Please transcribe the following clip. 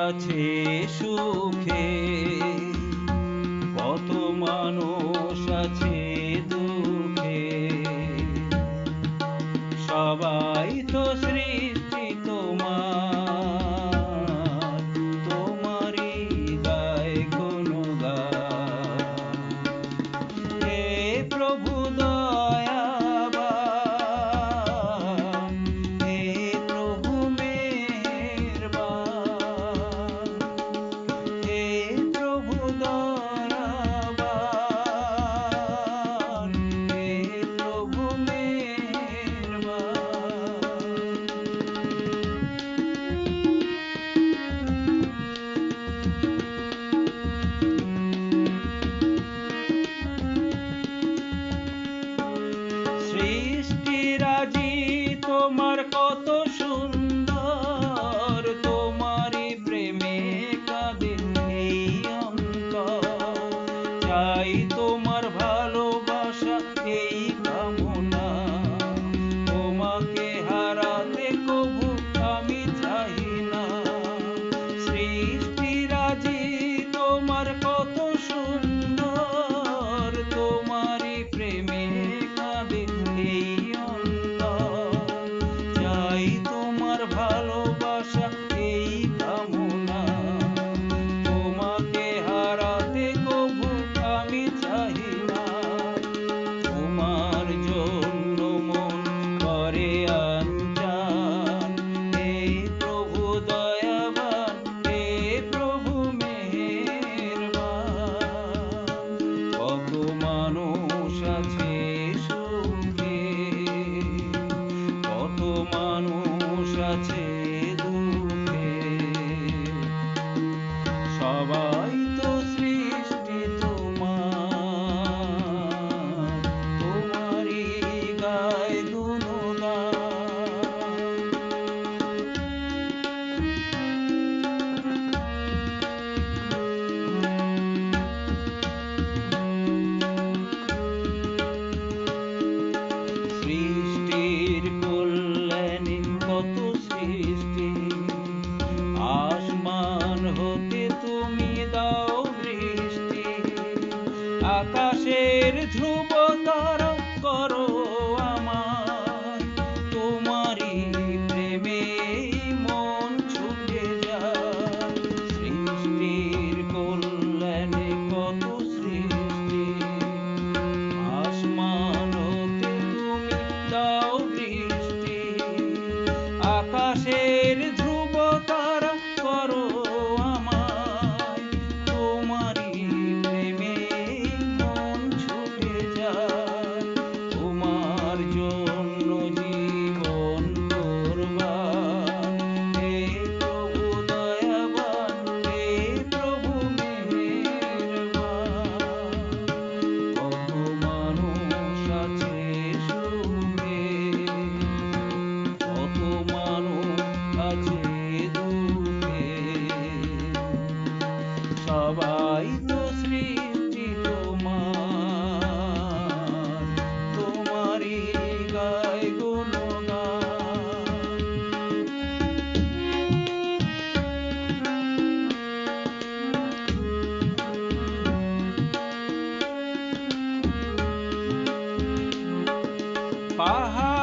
আছে সুখে, কত মানুষ আছে দুঃখে। সবাই তো সৃষ্টি তোমার, তোমারই গায় গুণগান। হে প্রভু দয়াবান, হে প্রভু মেহেরবান, হে প্রভু দয়াবান, হে প্রভু সৃষ্টিরাজি তোমার কত সুন্দর, তোমারই প্রেমে কাঁদে এই অন্তর। চাই তোমার ভালোবাসা এই কামনা, তোমাকে হারাতে কভু আমি চাই না। সৃষ্টিরাজি তোমার কত সুন্দর, তোমারই প্রেমে কাঁদে এই অন্তর। চাই তোমার ভালোবাসা এই কামনা, তোমাকে হারাতে কভু আমি চাই না। তোমার জন্য মন করে আনচান, হে প্রভু দয়াবান, হে প্রভু মেহেরবান। কত মানুষ আছে সুখে, কত মানুষ আছে দুঃখে। সবাই তো সৃষ্টি তোমার, তোমারই গায় গুণগান। সৃষ্টির কল্যাণে কত সৃষ্টি, আসমান হতে তুমি দাও বৃষ্টি। আকাশের ধ্রুব তারা করো আমায়, তোমারই প্রেমে মন ছুটে যায়। সৃষ্টির কল্যাণে কত সৃষ্টি, আসমান হতে তুমি দাও বৃষ্টি। আকাশের ধ্রুব তারা করো আমায়, তোমারই প্রেমে মন ছুটে যায়। তোমার জন্য জীবন কোরবান, হে প্রভু দয়াবান, হে প্রভু মেহেরবান। কত মানুষ আছে সুখে, কত মানুষ আছে দুঃখে। সবাই তো সৃষ্টি তোমার, তোমারই গায় গুণগান। পাহাড়